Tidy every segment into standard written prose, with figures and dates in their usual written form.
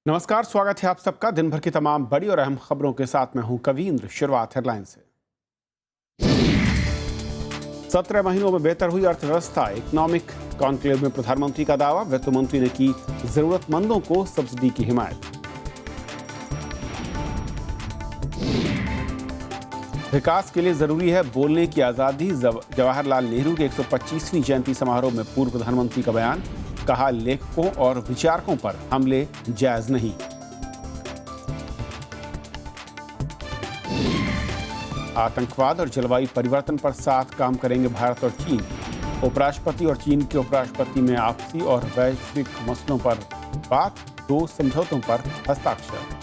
नमस्कार, स्वागत है आप सबका दिन भर की तमाम बड़ी और अहम खबरों के साथ। मैं हूं कवींद्र। शुरुआत हेडलाइन से। 17 महीनों में बेहतर हुई अर्थव्यवस्था, इकोनॉमिक कॉन्क्लेव में प्रधानमंत्री का दावा। वित्त मंत्री ने की जरूरतमंदों को सब्सिडी की हिमायत। विकास के लिए जरूरी है बोलने की आजादी। जवाहरलाल नेहरू के 125वीं जयंती समारोह में पूर्व प्रधानमंत्री का बयान। कहा, लेखकों और विचारकों पर हमले जायज नहीं। आतंकवाद और जलवायु परिवर्तन पर साथ काम करेंगे भारत और चीन। उपराष्ट्रपति और चीन के उपराष्ट्रपति में आपसी और वैश्विक मसलों पर बात। 2 समझौतों पर हस्ताक्षर।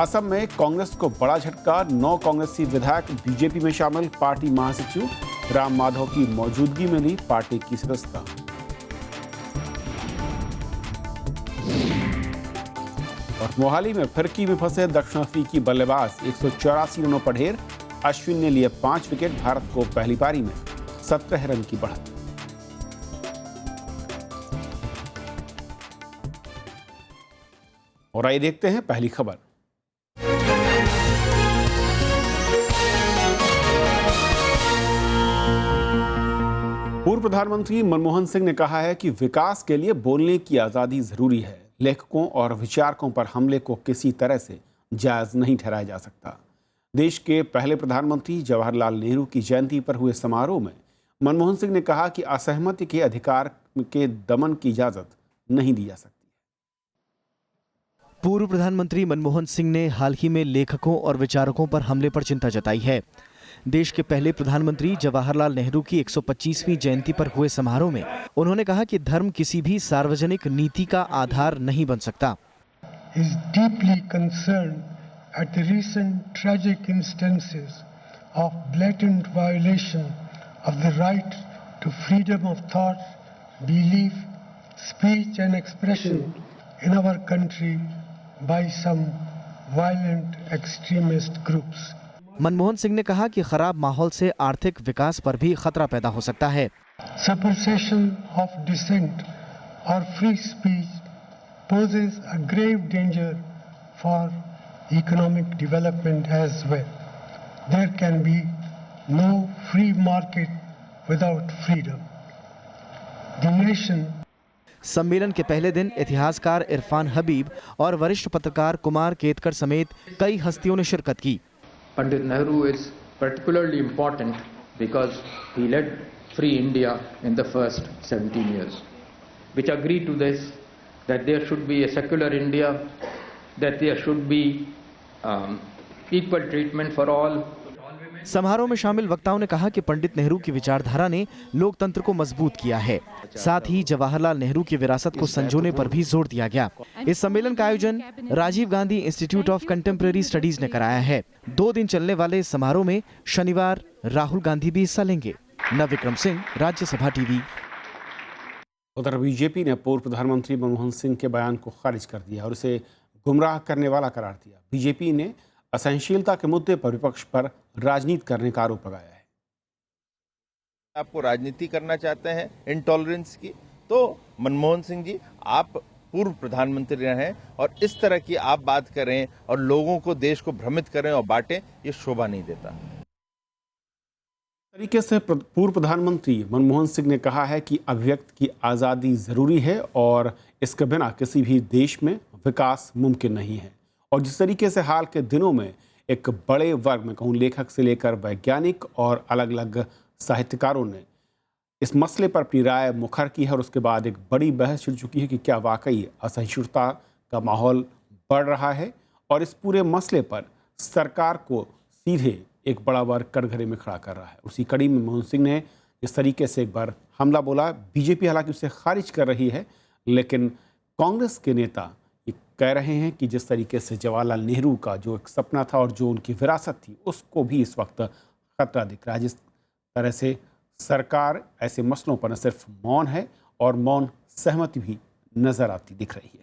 असम में कांग्रेस को बड़ा झटका। 9 कांग्रेसी विधायक बीजेपी में शामिल। पार्टी महासचिव राम माधव की मौजूदगी में ली पार्टी की सदस्यता। और मोहाली में फिरकी में फंसे दक्षिण अफ्रीकी बल्लेबाज। 184 रनों पर ढेर। अश्विन ने लिए 5 विकेट। भारत को पहली पारी में 17 रन की बढ़त। और आइए देखते हैं पहली खबर। पूर्व प्रधानमंत्री मनमोहन सिंह ने कहा है कि विकास के लिए बोलने की आजादी जरूरी है। लेखकों और विचारकों पर हमले को किसी तरह से जायज नहीं ठहराया जा सकता। देश के पहले प्रधानमंत्री जवाहरलाल नेहरू की जयंती पर हुए समारोह में मनमोहन सिंह ने कहा कि असहमति के अधिकार के दमन की इजाजत नहीं दी जा सकती। पूर्व प्रधानमंत्री मनमोहन सिंह ने हाल ही में लेखकों और विचारकों पर हमले पर चिंता जताई है। देश के पहले प्रधानमंत्री जवाहरलाल नेहरू की 125वीं जयंती पर हुए समारोह में उन्होंने कहा कि धर्म किसी भी सार्वजनिक नीति का आधार नहीं बन सकता। is deeply concerned at the recent tragic instances of blatant violation of the right to freedom of thought, belief, speech and expression in our country by some violent extremist groups. Manmohan Singh ने कहा कि खराब माहौल से आर्थिक विकास पर भी खतरा पैदा हो सकता है। Suppression of dissent or free speech poses a grave danger for economic development as well. There can be no free market without freedom. The nation सम्मेलन के पहले दिन इतिहासकार इरफान हबीब और वरिष्ठ पत्रकार कुमार केतकर समेत कई हस्तियों ने शिरकत की। Pandit Nehru is particularly important because he led free India in the first 17 years, which agree to this, that there should be a secular India, that there should be equal treatment for all. समारोह में शामिल वक्ताओं ने कहा कि पंडित नेहरू की विचारधारा ने लोकतंत्र को मजबूत किया है। साथ ही जवाहरलाल नेहरू की विरासत को संजोने पर भी जोर दिया गया। इस सम्मेलन का आयोजन Rajiv Gandhi institute of contemporary studies ने कराया है। 2 दिन चलने वाले इस समारोह में शनिवार राहुल गांधी भी हिस्सा लेंगे। नवविक्रम सिंह, राज्यसभा टीवी। उधर बीजेपी ने पूर्व प्रधानमंत्री मनमोहन सिंह के बयान को खारिज कर दिया और उसे गुमराह करने वाला करार दिया। बीजेपी ने असहनशीलता के मुद्दे पर विपक्ष पर राजनीति करने का आरोप लगाया है। आपको राजनीति करना चाहते हैं इंटॉलरेंस की, तो मनमोहन सिंह जी आप पूर्व प्रधानमंत्री रहे हैं और इस तरह की आप बात करें और लोगों को, देश को भ्रमित करें और बांटें, ये शोभा नहीं देता। तरीके से पूर्व प्रधानमंत्री मनमोहन सिंह ने कहा है कि अभिव्यक्ति की आज़ादी ज़रूरी है और इसके बिना किसी भी देश में विकास मुमकिन नहीं है। और जिस तरीके से हाल के दिनों में एक बड़े वर्ग में कहूँ, लेखक से लेकर वैज्ञानिक और अलग अलग साहित्यकारों ने इस मसले पर अपनी राय मुखर की है और उसके बाद एक बड़ी बहस छिड़ चुकी है कि क्या वाकई असहिष्णुता का माहौल बढ़ रहा है और इस पूरे मसले पर सरकार को सीधे एक बड़ा वर्ग कटघरे में खड़ा कर रहा है। उसी कड़ी में मनमोहन सिंह ने इस तरीके से एक बार हमला बोला। बीजेपी हालांकि उसे खारिज कर रही है, लेकिन कांग्रेस के नेता ये कह रहे हैं कि जिस तरीके से जवाहरलाल नेहरू का जो एक सपना था और जो उनकी विरासत थी, उसको भी इस वक्त खतरा दिख रहा है। जिस तरह से सरकार ऐसे मसलों पर न सिर्फ मौन है और मौन सहमति भी नजर आती दिख रही है।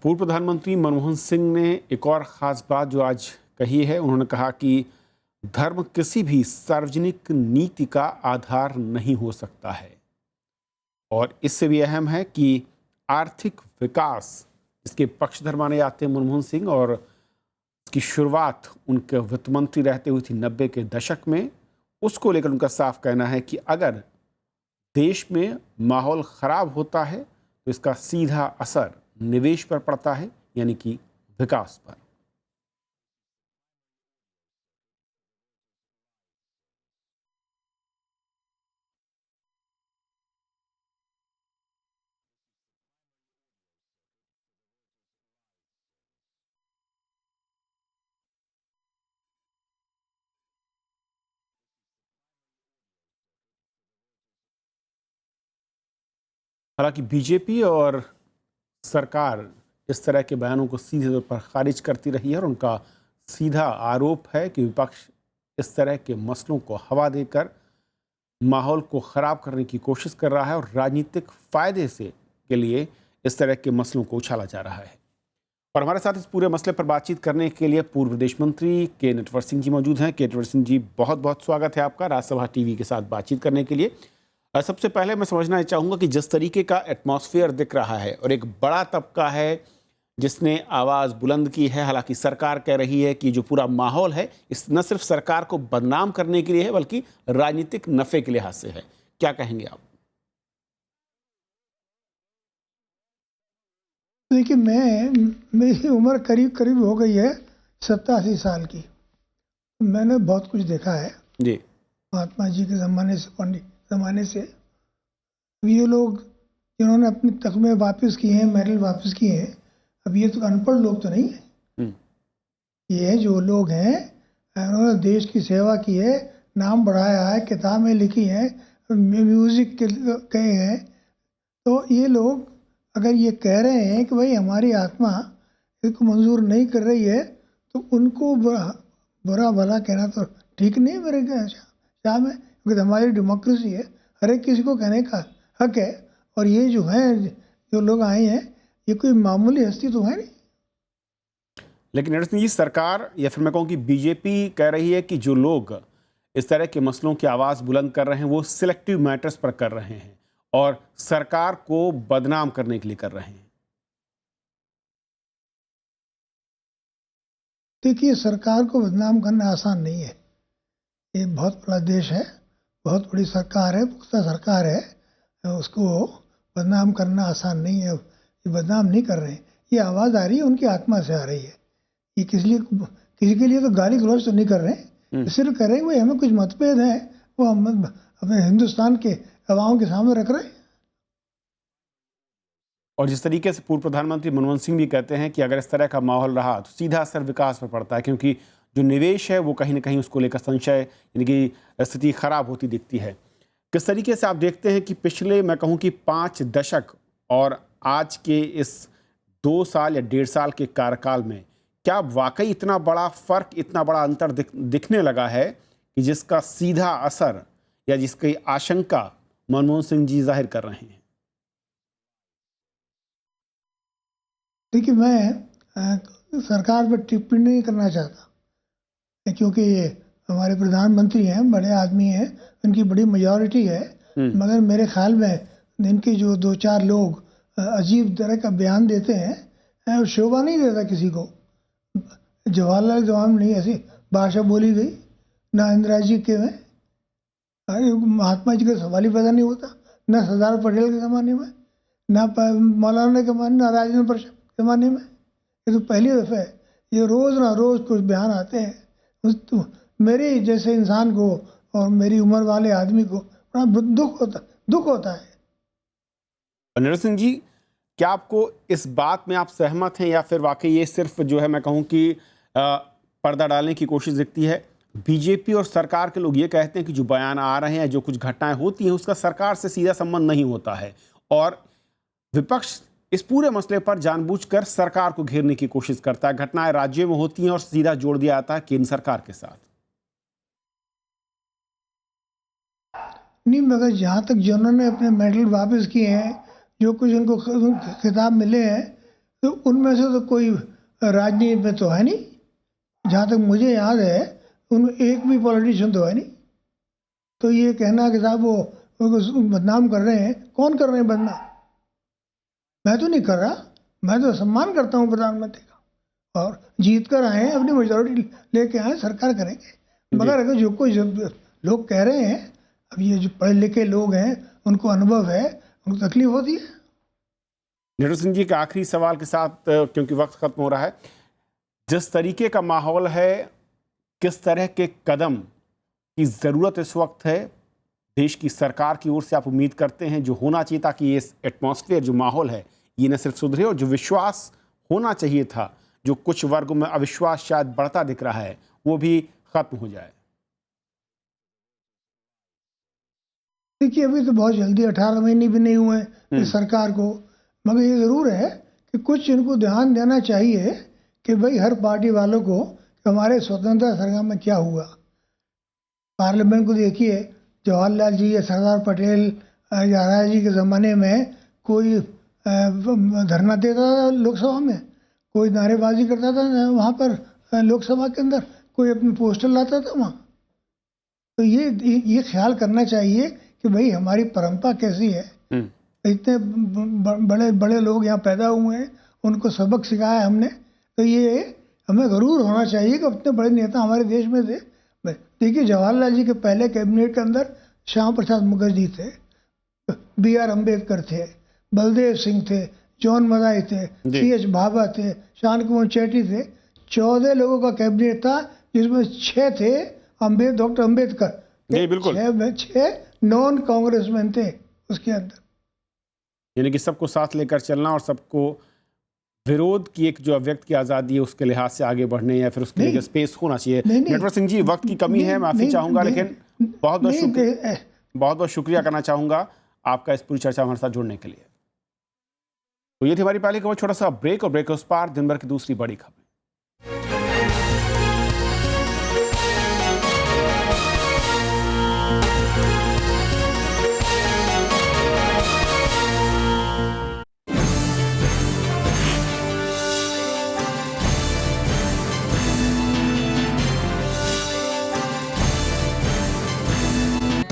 पूर्व प्रधानमंत्री मनमोहन सिंह ने एक और ख़ास बात जो आज कही है, उन्होंने कहा कि धर्म किसी भी सार्वजनिक नीति का आधार नहीं हो सकता है और इससे भी अहम है कि आर्थिक विकास इसके पक्षधर माने जाते हैं मनमोहन सिंह और इसकी शुरुआत उनके वित्त मंत्री रहते हुए थी 90 के दशक में। उसको लेकर उनका साफ कहना है कि अगर देश में माहौल ख़राब होता है तो इसका सीधा असर निवेश पर पड़ता है, यानी कि विकास पर। हालांकि बीजेपी और सरकार इस तरह के बयानों को सीधे तौर पर खारिज करती रही है और उनका सीधा आरोप है कि विपक्ष इस तरह के मसलों को हवा देकर माहौल को ख़राब करने की कोशिश कर रहा है और राजनीतिक फ़ायदे से के लिए इस तरह के मसलों को उछाला जा रहा है। और हमारे साथ इस पूरे मसले पर बातचीत करने के लिए पूर्व विदेश मंत्री के नटवर सिंह जी मौजूद हैं। के नटवर सिंह जी, बहुत बहुत स्वागत है आपका राज्यसभा टीवी के साथ बातचीत करने के लिए। सबसे पहले मैं समझना चाहूँगा कि जिस तरीके का एटमॉस्फेयर दिख रहा है और एक बड़ा तबका है जिसने आवाज़ बुलंद की है, हालांकि सरकार कह रही है कि जो पूरा माहौल है इस न सिर्फ सरकार को बदनाम करने के लिए है बल्कि राजनीतिक नफ़े के लिहाज से है, क्या कहेंगे आप? देखिए, मेरी उम्र करीब करीब हो गई है 87 साल की। मैंने बहुत कुछ देखा है जी। महात्मा जी के ज़माने से, पंडित ज़माने से। ये लोग जिन्होंने अपने तख्मे वापस किए हैं, मेडल वापस किए हैं, अब ये तो अनपढ़ लोग तो नहीं है। ये जो लोग हैं उन्होंने देश की सेवा की है, नाम बढ़ाया है, किताबें लिखी हैं, म्यूज़िक गए हैं। तो ये लोग अगर ये कह रहे हैं कि भाई हमारी आत्मा इसको मंजूर नहीं कर रही है तो उनको बुरा भला कहना तो ठीक नहीं है मेरे ख्याल में, क्योंकि हमारी डेमोक्रेसी है, हर एक किसी को कहने का हक है। और ये जो हैं, जो लोग आए हैं, ये कोई मामूली हस्ती तो है नहीं। लेकिन नटवर सिंह जी, सरकार या फिर मैं कहूँ कि बीजेपी कह रही है कि जो लोग इस तरह के मसलों की आवाज़ बुलंद कर रहे हैं वो सिलेक्टिव मैटर्स पर कर रहे हैं और सरकार को बदनाम करने के लिए कर रहे हैं। देखिए, सरकार को बदनाम करना आसान नहीं है। ये बहुत बड़ा देश है, बहुत बड़ी सरकार है, पुख्ता सरकार है, उसको बदनाम करना आसान नहीं है। ये बदनाम नहीं कर रहे हैं, ये आवाज़ आ रही है, उनकी आत्मा से आ रही है। ये किसी के लिए तो गाली गलौज तो नहीं कर रहे हैं, सिर्फ कह रहे हैं भाई हमें कुछ मतभेद हैं, वो हम अपने हिंदुस्तान के अवाओं के सामने रख रहे हैं। और जिस तरीके से पूर्व प्रधानमंत्री मनमोहन सिंह भी कहते हैं कि अगर इस तरह का माहौल रहा तो सीधा असर विकास पर पड़ता है, क्योंकि जो निवेश है वो कहीं ना कहीं उसको लेकर संशय, यानी कि स्थिति खराब होती दिखती है। किस तरीके से आप देखते हैं कि पिछले मैं कहूँ कि 5 दशक और आज के इस 2 साल या 1.5 साल के कार्यकाल में क्या वाकई इतना बड़ा फ़र्क, इतना बड़ा अंतर दिखने लगा है कि जिसका सीधा असर या जिसकी आशंका मनमोहन सिंह जी जाहिर कर रहे हैं? देखिए, मैं सरकार पर टिप्पणी नहीं करना चाहता, क्योंकि ये हमारे प्रधानमंत्री हैं, बड़े आदमी हैं, उनकी बड़ी मेजॉरिटी है। मगर मेरे ख्याल में इनके जो 2-4 लोग अजीब तरह का बयान देते हैं, शोभा नहीं देता किसी को। जवाहरलाल जवान नहीं ऐसी भाषा बोली गई, ना इंदिरा जी के में, महात्मा जी का सवाल ही पैदा नहीं होता, ना सरदार पटेल के ज़माने में, ना मौलाना के ज़माने, ना राजेंद्र प्रसाद के ज़माने में। ये तो पहली दफ़ा है। ये रोज़ ना रोज़ कुछ बयान आते हैं। तो मेरे जैसे इंसान को और मेरी उम्र वाले आदमी को बड़ा दुख होता है। नटवर सिंह जी, क्या आपको इस बात में आप सहमत हैं या फिर वाकई ये सिर्फ जो है मैं कहूँ कि पर्दा डालने की कोशिश दिखती है? बीजेपी और सरकार के लोग ये कहते हैं कि जो बयान आ रहे हैं, जो कुछ घटनाएं होती हैं, उसका सरकार से सीधा संबंध नहीं होता है और विपक्ष इस पूरे मसले पर जानबूझकर सरकार को घेरने की कोशिश करता है। घटनाएं राज्यों में होती हैं और सीधा जोड़ दिया जाता है केंद्र सरकार के साथ। नहीं, मगर जहाँ तक जिन्होंने अपने मेडल वापस किए हैं, जो कुछ उनको खिताब मिले हैं, तो उनमें से तो कोई राजनीति में तो है नहीं, जहाँ तक मुझे याद है उनमें एक भी पॉलिटिशियन तो है नहीं। तो ये कहना कि साहब वो उनको बदनाम कर रहे हैं, कौन कर रहे हैं बदनाम? मैं तो नहीं कर रहा, मैं तो सम्मान करता हूँ प्रधानमंत्री का, और जीत कर आए हैं, अपनी मेजोरिटी लेके आए, सरकार करेंगे। मगर अगर जो कुछ लोग कह रहे हैं, अब ये जो पढ़े लिखे लोग हैं उनको अनुभव है, उनको तकलीफ होती है। नेहरू सिंह जी के आखिरी सवाल के साथ, क्योंकि वक्त खत्म हो रहा है, जिस तरीके का माहौल है, किस तरह के कदम की ज़रूरत इस वक्त है देश की सरकार की ओर से, आप उम्मीद करते हैं जो होना चाहिए ताकि ये एटमॉस्फेयर, जो माहौल है, ये न सिर्फ सुधरे और जो विश्वास होना चाहिए था, जो कुछ वर्गों में अविश्वास शायद बढ़ता दिख रहा है, वो भी खत्म हो जाए? देखिए, अभी तो बहुत जल्दी 18 महीने भी नहीं हुए इस सरकार को, मगर ये ज़रूर है कि कुछ इनको ध्यान देना चाहिए कि भाई हर पार्टी वालों को हमारे स्वतंत्रता संग्राम में क्या हुआ। पार्लियामेंट को देखिए, जवाहरलाल जी या सरदार पटेल या राजा जी के ज़माने में कोई धरना देता था लोकसभा में, कोई नारेबाजी करता था वहाँ पर लोकसभा के अंदर, कोई अपनी पोस्टर लाता था वहाँ। तो ये ख्याल करना चाहिए कि भाई हमारी परंपरा कैसी है। इतने बड़े बड़े लोग यहाँ पैदा हुए हैं, उनको सबक सिखाया हमने, तो ये हमें गरूर होना चाहिए कि अपने बड़े नेता हमारे देश में थे। देखिए, जवाहरलाल जी के पहले कैबिनेट के अंदर श्यामा प्रसाद मुखर्जी थे, BR अम्बेडकर थे, बलदेव सिंह थे, जॉन मदाई थे, CH भाभा थे, शान कुमार चेट्टी थे। 14 लोगों का कैबिनेट था, जिसमें 6 थे डॉक्टर अम्बेडकर, 6 नॉन कांग्रेसमैन थे उसके अंदर। यानी कि सबको साथ लेकर चलना और सबको विरोध की एक जो अव्यक्त की आज़ादी है उसके लिहाज से आगे बढ़ने या फिर उसके लिए स्पेस होना चाहिए। नटवर सिंह जी, वक्त की कमी है, माफ़ी चाहूँगा, लेकिन बहुत बहुत शुक्रिया करना चाहूँगा आपका इस पूरी चर्चा हमारे साथ जुड़ने के लिए। तो ये थी हमारी पहली खबर, छोटा सा ब्रेक, और ब्रेक के उस पार दिन भर की दूसरी बड़ी खबर।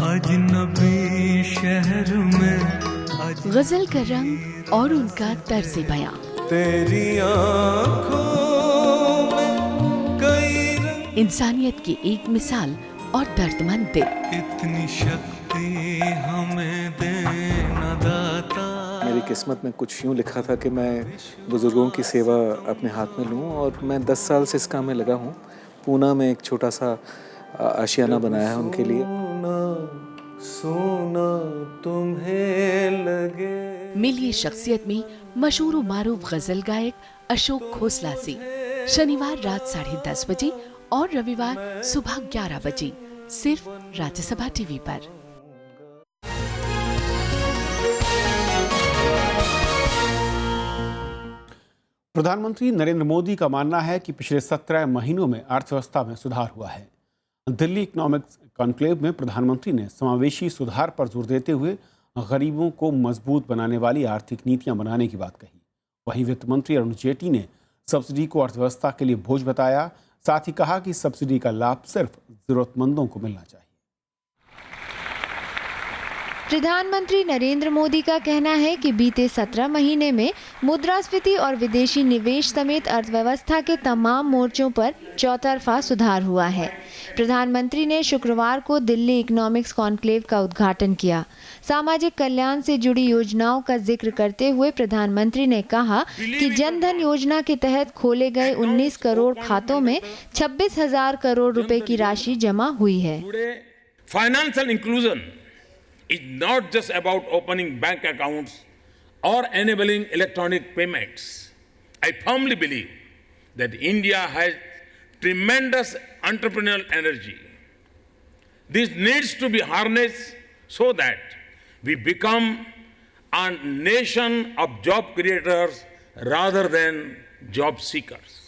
अजनबी शहर में गजल का रंग और उनका तर्ज बयां, तेरी आँखों में कई रंग, इंसानियत की एक मिसाल और दर्दमंद दिल। इतनी शक्ति हमें देना दाता। मेरी किस्मत में कुछ यूँ लिखा था कि मैं बुज़ुर्गों की सेवा अपने हाथ में लूँ, और मैं 10 साल से इस काम में लगा हूँ। पूना में एक छोटा सा आशियाना बनाया है उनके लिए। सोना तुम्हें लगे। मिलिए शख्सियत में मशहूर व मारूफ गजल गायक अशोक खोसला से, शनिवार रात 10:30 बजे और रविवार सुबह 11 बजे, सिर्फ राज्यसभा टीवी पर। प्रधानमंत्री नरेंद्र मोदी का मानना है कि पिछले 17 महीनों में अर्थव्यवस्था में सुधार हुआ है। दिल्ली इकोनॉमिक्स कॉन्क्लेव में प्रधानमंत्री ने समावेशी सुधार पर जोर देते हुए गरीबों को मजबूत बनाने वाली आर्थिक नीतियां बनाने की बात कही। वहीं वित्त मंत्री अरुण जेटली ने सब्सिडी को अर्थव्यवस्था के लिए बोझ बताया। साथ ही कहा कि सब्सिडी का लाभ सिर्फ जरूरतमंदों को मिलना चाहिए। प्रधानमंत्री नरेंद्र मोदी का कहना है कि बीते 17 महीने में मुद्रास्फीति और विदेशी निवेश समेत अर्थव्यवस्था के तमाम मोर्चों पर चौतरफा सुधार हुआ है। प्रधानमंत्री ने शुक्रवार को दिल्ली इकोनॉमिक्स कॉन्क्लेव का उद्घाटन किया। सामाजिक कल्याण से जुड़ी योजनाओं का जिक्र करते हुए प्रधानमंत्री ने कहा कि जन धन योजना के तहत खोले गए 19 करोड़ खातों में 26,000 करोड़ रुपए की राशि जमा हुई है। Financial inclusion is not just about opening bank accounts or enabling electronic payments. I firmly believe that India has tremendous entrepreneurial energy. This needs to be harnessed so that we become a nation of job creators rather than job seekers.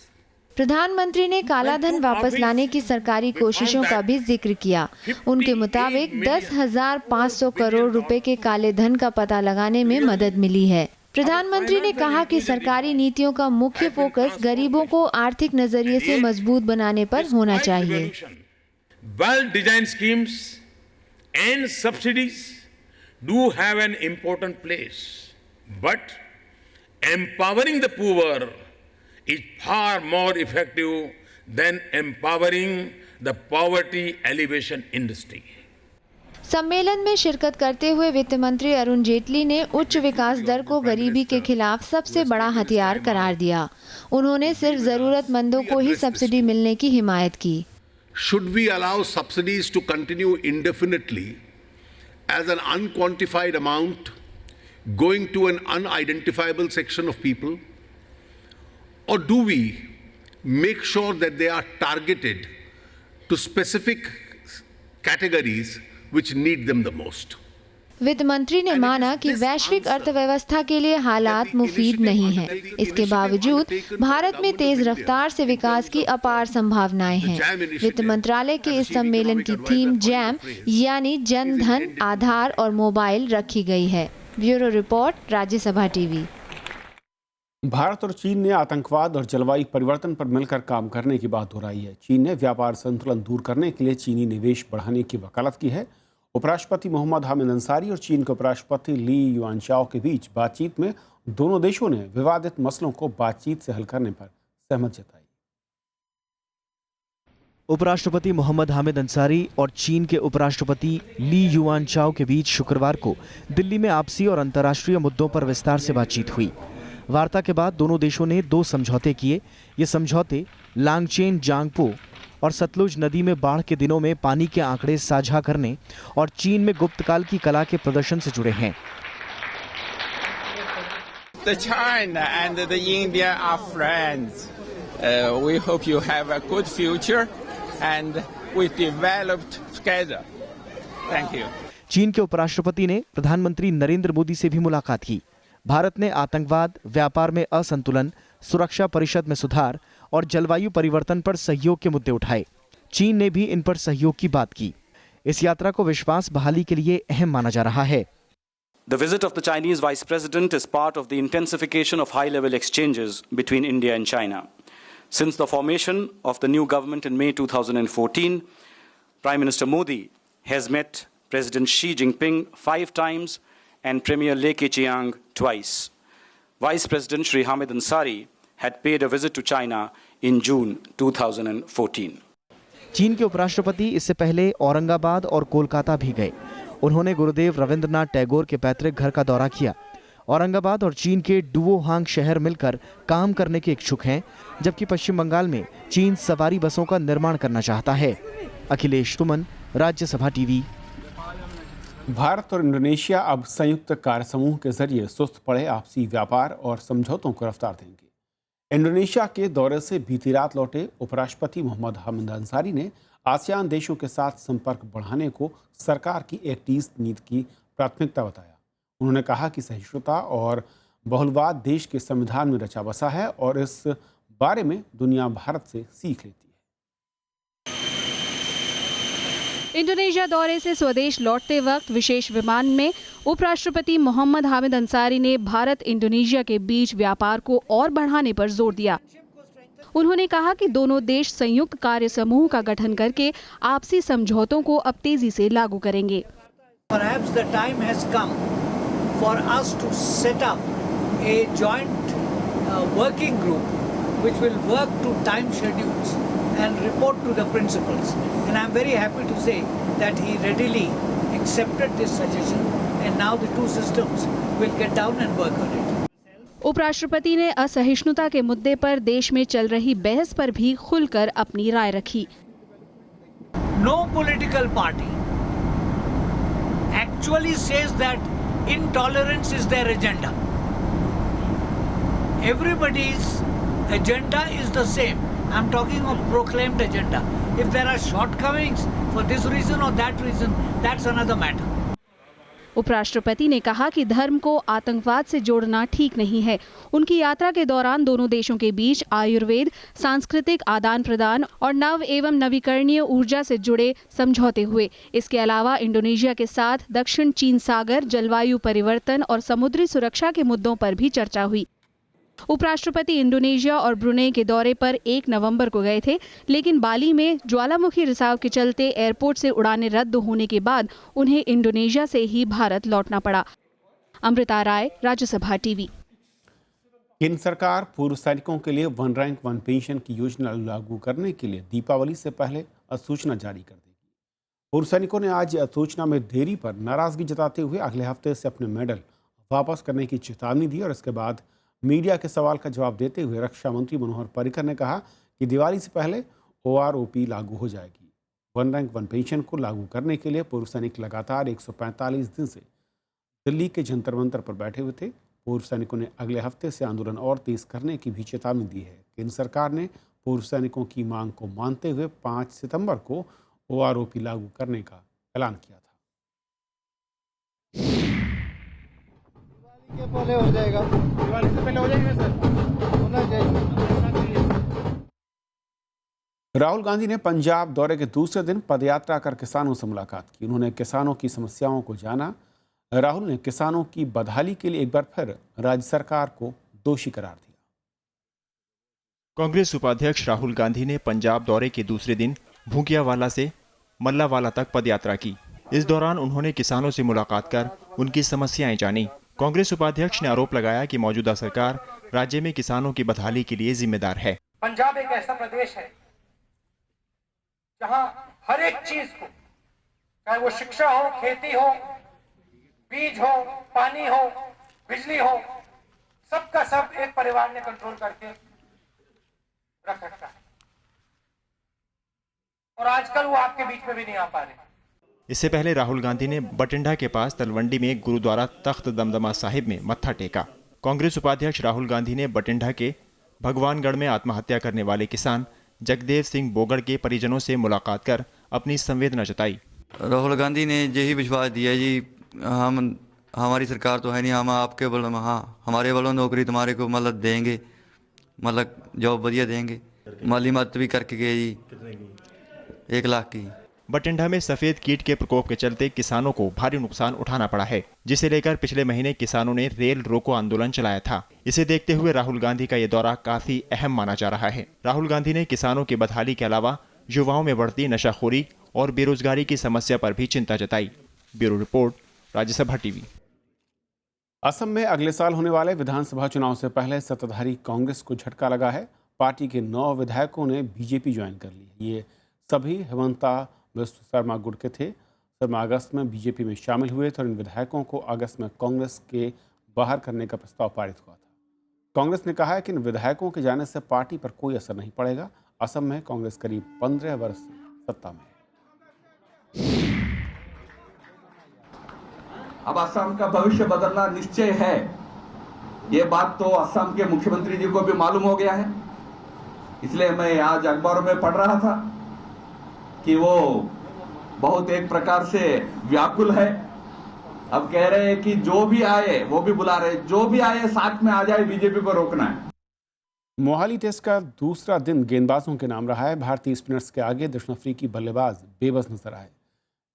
प्रधानमंत्री ने काला धन वापस लाने की सरकारी कोशिशों का भी जिक्र किया। उनके मुताबिक 10,500 करोड़ रुपए के काले धन का पता लगाने में मदद मिली है। प्रधानमंत्री ने कहा कि सरकारी नीतियों का मुख्य फोकस गरीबों को आर्थिक नजरिए से मजबूत बनाने पर होना चाहिए। Well design schemes and subsidies do have an important place, but empowering the poor is far more effective than empowering the poverty alleviation industry. सम्मेलन में शिरकत करते हुए वित्त मंत्री अरुण जेटली ने उच्च विकास दर को गरीबी के खिलाफ सबसे बड़ा हथियार करार दिया। उन्होंने सिर्फ जरूरतमंदों को ही सब्सिडी मिलने की हिमायत की। Should we allow subsidies to continue indefinitely as an unquantified amount going to an unidentifiable section of people, or do we make sure that they are targeted to specific categories which need them the most? वित्त मंत्री ने माना कि वैश्विक अर्थव्यवस्था के लिए हालात मुफीद नहीं हैं। इसके बावजूद भारत में तेज रफ्तार से विकास की अपार संभावनाएं हैं। वित्त मंत्रालय के इस सम्मेलन की थीम जैम यानी जन धन, आधार और मोबाइल रखी गई है। Bureau report, Rajya Sabha TV. Bharat और चीन ने आतंकवाद और जलवायु परिवर्तन पर मिलकर काम करने की बात दोहराई है। चीन ने व्यापार संतुलन दूर करने के लिए चीनी निवेश बढ़ाने की वकालत की है। उपराष्ट्रपति मोहम्मद हामिद अंसारी और चीन के उपराष्ट्रपति ली युआनचाओ के बीच बातचीत में दोनों देशों ने विवादित मसलों को बातचीत से हल करने पर सहमति जताई। उपराष्ट्रपति मोहम्मद हामिद अंसारी और चीन के उपराष्ट्रपति ली युआनचाओ के बीच शुक्रवार को दिल्ली में आपसी और अंतर्राष्ट्रीय मुद्दों पर विस्तार से बातचीत हुई। वार्ता के बाद दोनों देशों ने 2 समझौते किए। ये समझौते लांगचेन जांगपो और सतलुज नदी में बाढ़ के दिनों में पानी के आंकड़े साझा करने और चीन में गुप्तकाल की कला के प्रदर्शन से जुड़े हैं। China and India are friends. We hope you have a good future and we developed together. Thank you. चीन के उपराष्ट्रपति ने प्रधानमंत्री नरेंद्र मोदी से भी मुलाकात की। भारत ने आतंकवाद, व्यापार में असंतुलन, सुरक्षा परिषद में सुधार और जलवायु परिवर्तन पर सहयोग के मुद्दे उठाए। चीन ने भी इन पर सहयोग की बात की। इस यात्रा को विश्वास बहाली के लिए अहम माना जा रहा है। The visit of the Chinese Vice President is part of the intensification of high-level exchanges between India and China. Since the formation of the new government in May 2014, Prime Minister Modi has met President Xi Jinping 5 times and Premier Li Keqiang twice. Vice President Shri Hamid Ansari had paid a visit to China in June 2014. चीन के उपराष्ट्रपति इससे पहले औरंगाबाद और कोलकाता भी गए। उन्होंने गुरुदेव रविंद्रनाथ टैगोर के पैतृक घर का दौरा किया। औरंगाबाद और चीन के डुओहांग शहर मिलकर काम करने के इच्छुक हैं, जबकि पश्चिम बंगाल में चीन सवारी बसों का निर्माण करना चाहता है। अखिलेश तुमन, राज्यसभा टीवी। भारत और इंडोनेशिया अब संयुक्त कार्य समूह के जरिए सुस्त पड़े आपसी व्यापार और समझौतों को रफ्तार देंगे। इंडोनेशिया के दौरे से बीती रात लौटे उपराष्ट्रपति मोहम्मद हामिद अंसारी ने आसियान देशों के साथ संपर्क बढ़ाने को सरकार की एक्ट ईस्ट नीति की प्राथमिकता बताया। उन्होंने कहा कि सहिष्णुता और बहुलवाद देश के संविधान में रचा बसा है और इस बारे में दुनिया भारत से सीख लेती है। इंडोनेशिया दौरे से स्वदेश लौटते वक्त विशेष विमान में उपराष्ट्रपति मोहम्मद हामिद अंसारी ने भारत इंडोनेशिया के बीच व्यापार को और बढ़ाने पर जोर दिया। उन्होंने कहा कि दोनों देश संयुक्त कार्य समूह का गठन करके आपसी समझौतों को अब तेजी से लागू करेंगे। Perhaps the time has come for us to set up a joint working group which will work to time schedules and report to the principals. And I'm very happy to say that he readily accepted this suggestion and now the two systems will get down and work on it. उपराष्ट्रपति ने असहिष्णुता के मुद्दे पर देश में चल रही बहस पर भी खुलकर अपनी राय रखी। No political party actually says that intolerance is their agenda. Everybody's agenda is the same. I'm talking of proclaimed agenda. If there are shortcomings for this reason or that reason, that's another matter. उपराष्ट्रपति ने कहा कि धर्म को आतंकवाद से जोड़ना ठीक नहीं है। उनकी यात्रा के दौरान दोनों देशों के बीच आयुर्वेद, सांस्कृतिक आदान प्रदान और नव एवं नवीकरणीय ऊर्जा से जुड़े समझौते हुए। इसके अलावा इंडोनेशिया के साथ दक्षिण चीन सागर, जलवायु परिवर्तन और समुद्री सुरक्षा के मुद्दों पर भी चर्चा हुई। उपराष्ट्रपति इंडोनेशिया और ब्रुनेई के दौरे पर 1 नवंबर को गए थे, लेकिन बाली में ज्वालामुखी रिसाव के चलते एयरपोर्ट से उड़ानें रद्द होने के बाद उन्हें इंडोनेशिया से ही भारत लौटना पड़ा। अमृता राय, राज्यसभा टीवी। केंद्र सरकार पूर्व सैनिकों के लिए वन रैंक वन पेंशन की योजना लागू करने के लिए दीपावली से पहले अधिसूचना जारी कर देगी। पूर्व सैनिकों ने आज अधिसूचना में देरी पर नाराजगी जताते हुए अगले हफ्ते से अपने मेडल वापस करने की चेतावनी दी और इसके बाद मीडिया के सवाल का जवाब देते हुए रक्षा मंत्री मनोहर पर्रिकर ने कहा कि दिवाली से पहले OROP लागू हो जाएगी। वन रैंक वन पेंशन को लागू करने के लिए पूर्व सैनिक लगातार 145 दिन से दिल्ली के जंतर मंतर पर बैठे हुए थे। पूर्व सैनिकों ने अगले हफ्ते से आंदोलन और तेज करने की भी चेतावनी दी है। केंद्र सरकार ने पूर्व सैनिकों की मांग को मानते हुए 5 सितंबर को OROP लागू करने का ऐलान किया था। पहले हो जाएगा, दिवाली से पहले हो जाएगा सर, होना चाहिए। राहुल गांधी ने पंजाब दौरे के दूसरे दिन पदयात्रा कर किसानों से मुलाकात की। उन्होंने किसानों की समस्याओं को जाना। राहुल ने किसानों की बदहाली के लिए एक बार फिर राज्य सरकार को दोषी करार दिया। कांग्रेस उपाध्यक्ष राहुल गांधी ने पंजाब दौरे के दूसरे दिन भूंकियावाला से मल्लावाला तक पदयात्रा की। इस दौरान उन्होंने किसानों से मुलाकात कर उनकी समस्याएं जानी। कांग्रेस उपाध्यक्ष ने आरोप लगाया कि मौजूदा सरकार राज्य में किसानों की बदहाली के लिए जिम्मेदार है। पंजाब एक ऐसा प्रदेश है जहां हर एक चीज को, चाहे वो शिक्षा हो, खेती हो, बीज हो, पानी हो, बिजली हो, सबका सब एक परिवार ने कंट्रोल करके रख रखा है और आजकल वो आपके बीच में भी नहीं आ पा रहे। इससे पहले राहुल गांधी ने बटिंडा के पास तलवंडी में गुरुद्वारा तख्त दमदमा साहिब में मत्था टेका। कांग्रेस उपाध्यक्ष राहुल गांधी ने बटिंडा के भगवानगढ़ में आत्महत्या करने वाले किसान जगदेव सिंह बोगड़ के परिजनों से मुलाकात कर अपनी संवेदना जताई। राहुल गांधी ने यही विश्वास दिया जी, हमारी सरकार तो है नहीं, हम आपके बलों, हाँ हमारे बलों नौकरी तुम्हारे को मतलब देंगे, मतलब जॉब बढ़िया देंगे। माली मदद भी करके गए जी, 1 लाख की। बटिंडा में सफेद कीट के प्रकोप के चलते किसानों को भारी नुकसान उठाना पड़ा है, जिसे लेकर पिछले महीने किसानों ने रेल रोको आंदोलन चलाया था। इसे देखते हुए राहुल गांधी का ये दौरा काफी अहम माना जा रहा है। राहुल गांधी ने किसानों की बदहाली के अलावा युवाओं में बढ़ती नशाखोरी और बेरोजगारी की समस्या पर भी चिंता जताई। Bureau report, Rajya Sabha TV. Assam में अगले साल होने वाले विधानसभा चुनाव से पहले सत्ताधारी कांग्रेस को झटका लगा है। पार्टी के 9 विधायकों ने बीजेपी ज्वाइन कर ली है। ये सभी हेमंता बिस्व शर्मा गुट के थे। शर्मा अगस्त में बीजेपी में शामिल हुए थे और इन विधायकों को अगस्त में कांग्रेस के बाहर करने का प्रस्ताव पारित हुआ था। कांग्रेस ने कहा है कि इन विधायकों के जाने से पार्टी पर कोई असर नहीं पड़ेगा। असम में कांग्रेस करीब 15 वर्ष से सत्ता में है। अब असम का भविष्य बदलना निश्चय है, ये बात तो असम के मुख्यमंत्री जी को भी मालूम हो गया है। इसलिए मैं आज अखबारों में पढ़ रहा था कि वो बहुत एक प्रकार से व्याकुल है। अब कह रहे हैं कि जो भी आए, वो भी बुला रहे, जो भी आए साथ में आ जाए, बीजेपी को रोकना है। मोहाली टेस्ट का दूसरा दिन गेंदबाजों के नाम रहा है। भारतीय स्पिनर्स के आगे दक्षिण अफ्रीकी बल्लेबाज बेबस नजर आए।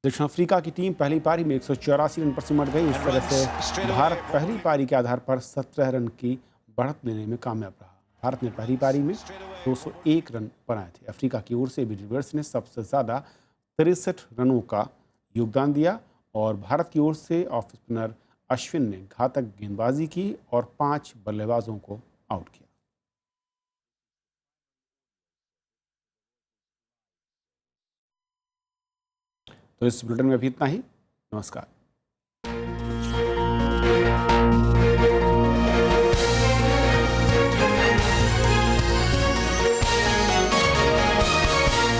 दक्षिण अफ्रीका की टीम पहली पारी में 184 रन पर सिमट गई। इस तरह से भारत पहली पारी के आधार पर 17 रन की बढ़त लेने में कामयाब रहा। भारत ने पहली पारी में 201 रन बनाए थे। अफ्रीका की ओर से रिवर्स ने सबसे ज़्यादा 63 रनों का योगदान दिया और भारत की ओर से ऑफ स्पिनर अश्विन ने घातक गेंदबाजी की और 5 बल्लेबाजों को आउट किया। तो इस बुलेटिन में अभी इतना ही। नमस्कार।